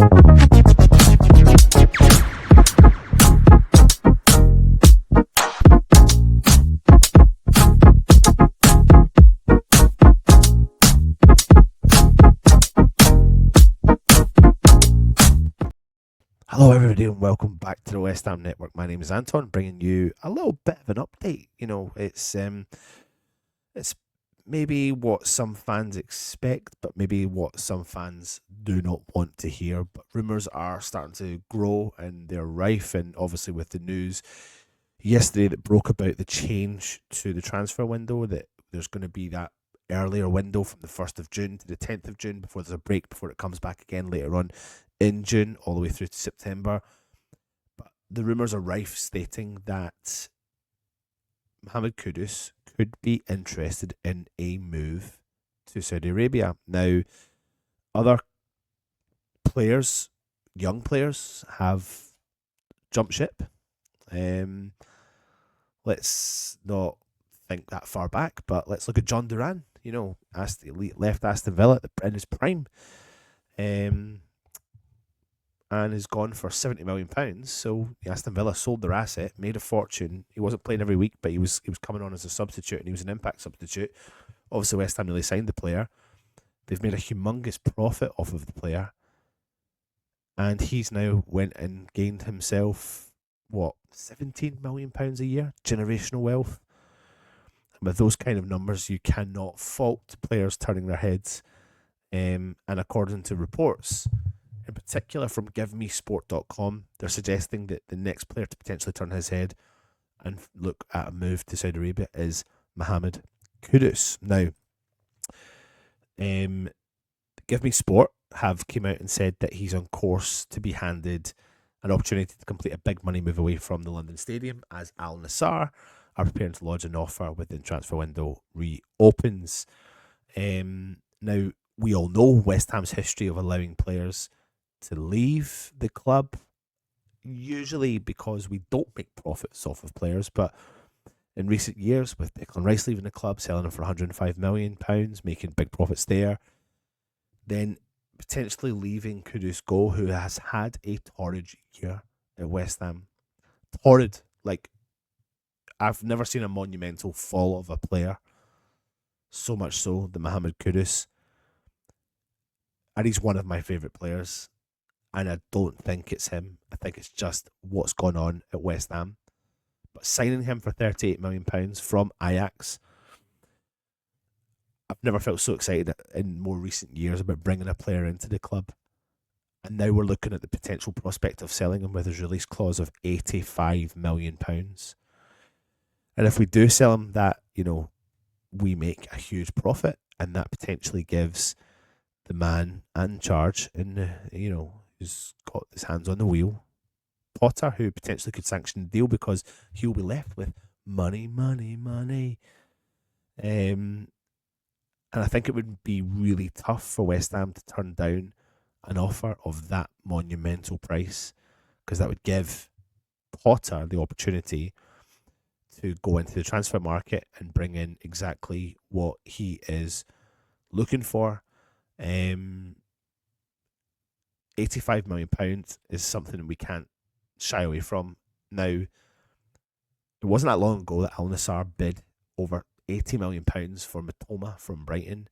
Hello, everybody, and welcome back to the West Ham Network. My name is Anton, bringing you a little bit of an update. It's maybe what some fans expect, but maybe what some fans do not want to hear. But rumours are starting to grow, and they're rife. And obviously, with the news yesterday that broke about the change to the transfer window, that there's going to be that earlier window from the 1st of June to the 10th of June before there's a break before it comes back again later on in June all the way through to September. But the rumours are rife stating that Mohamed Kudus could be interested in a move to Saudi Arabia. Now, other players, young players, have jumped ship. Let's not think that far back, but let's look at John Duran. Left Aston Villa in his prime. And is gone for £70 million. So Aston Villa sold their asset, made a fortune. He wasn't playing every week, but he was coming on as a substitute, and he was an impact substitute. Obviously, West Ham really signed the player. They've made a humongous profit off of the player, and he's now went and gained himself £17 million a year, generational wealth. And with those kind of numbers, you cannot fault players turning their heads. And according to reports, in particular from GiveMeSport.com, they're suggesting that the next player to potentially turn his head and look at a move to Saudi Arabia is Mohamed Kudus. Now, Give Me Sport have came out and said that he's on course to be handed an opportunity to complete a big money move away from the London Stadium, as Al Nassr are preparing to lodge an offer when the transfer window reopens. Now, we all know West Ham's history of allowing players to leave the club, usually because we don't make profits off of players. But in recent years, with Declan Rice leaving the club, selling him for £105 million, making big profits there, then potentially leaving Kudus go, who has had a torrid year at West Ham. Torrid. Like, I've never seen a monumental fall of a player, so much so than Mohamed Kudus. And he's one of my favourite players. And I don't think it's him. I think it's just what's gone on at West Ham. But signing him for £38 million from Ajax, I've never felt so excited in more recent years about bringing a player into the club. And now we're looking at the potential prospect of selling him with his release clause of £85 million. And if we do sell him, that, we make a huge profit. And that potentially gives the man in charge and, who's got his hands on the wheel, Potter, who potentially could sanction the deal because he'll be left with money. And I think it would be really tough for West Ham to turn down an offer of that monumental price, because that would give Potter the opportunity to go into the transfer market and bring in exactly what he is looking for. £85 million is something we can't shy away from. Now, it wasn't that long ago that Al Nassr bid over £80 million for Mitoma from Brighton.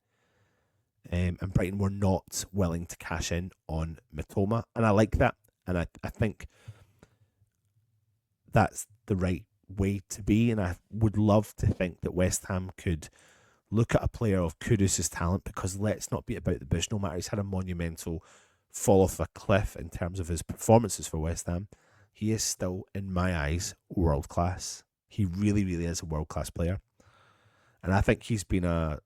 And Brighton were not willing to cash in on Mitoma. And I like that. And I think that's the right way to be. And I would love to think that West Ham could look at a player of Kudus' talent, because let's not beat about the bush. No matter he's had a monumental fall off a cliff in terms of his performances for West Ham, he is still, in my eyes, world class. He really, really is a world class player. And I think he's been a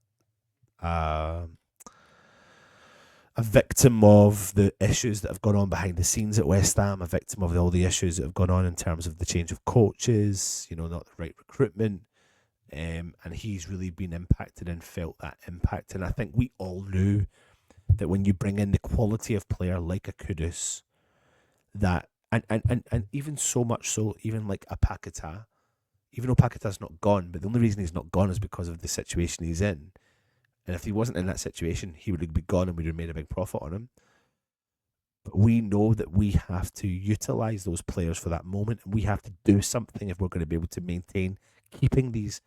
victim of the issues that have gone on behind the scenes at West Ham, a victim of all the issues that have gone on in terms of the change of coaches, not the right recruitment. And he's really been impacted and felt that impact. And I think we all knew that when you bring in the quality of player like a Kudus, that and even so much so, even like a Paquetá, even though Paquetá's not gone, but the only reason he's not gone is because of the situation he's in. And if he wasn't in that situation, he would have been gone and we'd have made a big profit on him. But we know that we have to utilise those players for that moment, and we have to do something if we're going to be able to maintain keeping this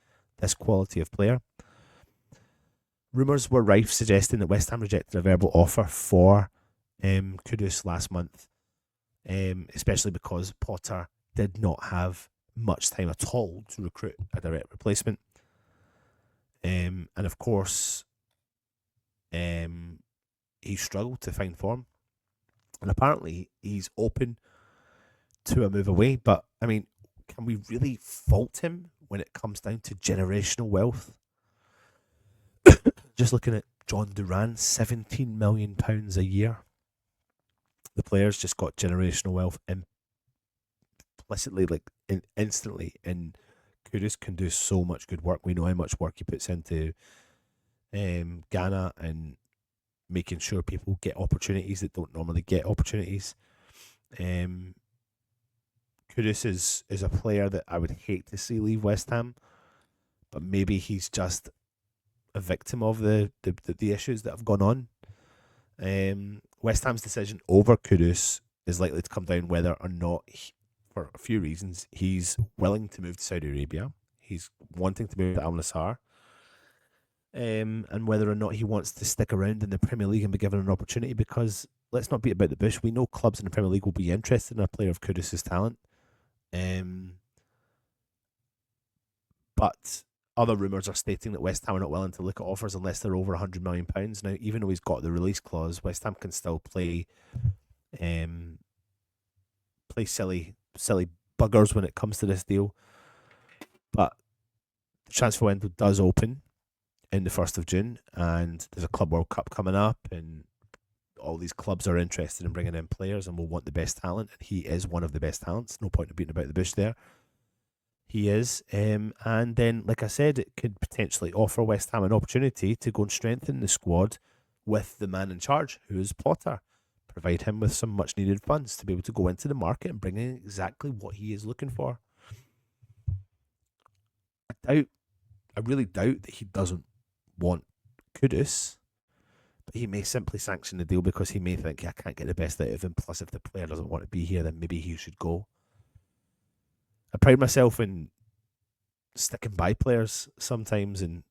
quality of player. Rumours were rife suggesting that West Ham rejected a verbal offer for Kudus last month, especially because Potter did not have much time at all to recruit a direct replacement. And of course, he struggled to find form. And apparently he's open to a move away. But, I mean, can we really fault him when it comes down to generational wealth? Just looking at John Duran, £17 million a year. The players just got generational wealth implicitly, instantly. And Kudus can do so much good work. We know how much work he puts into Ghana and making sure people get opportunities that don't normally get opportunities. Kudus is a player that I would hate to see leave West Ham, but maybe he's just a victim of the issues that have gone on. West Ham's decision over Kudus is likely to come down whether or not, for a few reasons, he's willing to move to Saudi Arabia, he's wanting to move to Al Nassr, and whether or not he wants to stick around in the Premier League and be given an opportunity. Because let's not beat about the bush, we know clubs in the Premier League will be interested in a player of Kudus' talent. But other rumours are stating that West Ham are not willing to look at offers unless they're over £100 million. Now, even though he's got the release clause, West Ham can still play silly buggers when it comes to this deal. But the transfer window does open in the 1st of June, and there's a Club World Cup coming up, and all these clubs are interested in bringing in players and will want the best talent, and he is one of the best talents. No point in beating about the bush there. He is. And then, like I said, it could potentially offer West Ham an opportunity to go and strengthen the squad with the man in charge, who is Potter. Provide him with some much needed funds to be able to go into the market and bring in exactly what he is looking for. I really doubt that he doesn't want Kudus, but he may simply sanction the deal because he may think, I can't get the best out of him. Plus, if the player doesn't want to be here, then maybe he should go. I pride myself in sticking by players sometimes, and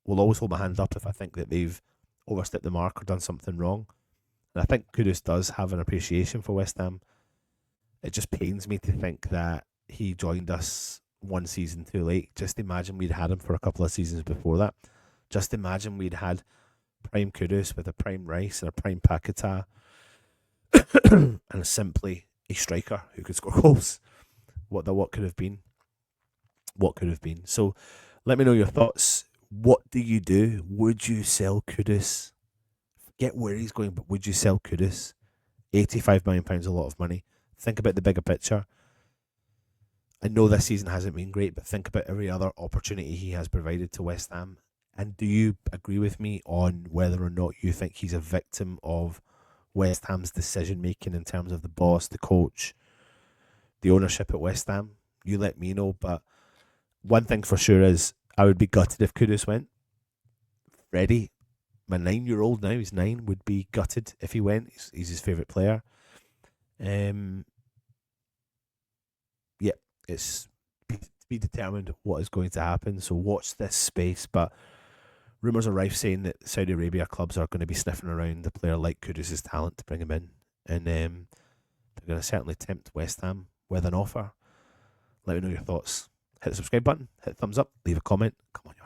will always hold my hand up if I think that they've overstepped the mark or done something wrong. And I think Kudus does have an appreciation for West Ham. It just pains me to think that he joined us one season too late. Just imagine we'd had him for a couple of seasons before that. Just imagine we'd had prime Kudus with a prime Rice and a prime Paquetá and simply a striker who could score goals. What could have been. What could have been. So let me know your thoughts. What do you do? Would you sell Kudus? Forget where he's going, but would you sell Kudus? £85 million is a lot of money. Think about the bigger picture. I know this season hasn't been great, but think about every other opportunity he has provided to West Ham. And do you agree with me on whether or not you think he's a victim of West Ham's decision making in terms of the boss, the coach, the ownership at West Ham? You let me know. But one thing for sure is I would be gutted if Kudus went. Freddie, my 9-year-old now, he's 9, would be gutted if he went. He's his favourite player. Yeah, it's to be determined what is going to happen. So watch this space. But rumours are rife saying that Saudi Arabia clubs are going to be sniffing around a player like Kudus' talent to bring him in. And they're going to certainly tempt West Ham with an offer. Let me know your thoughts. Hit the subscribe button, hit the thumbs up, leave a comment. Come on, you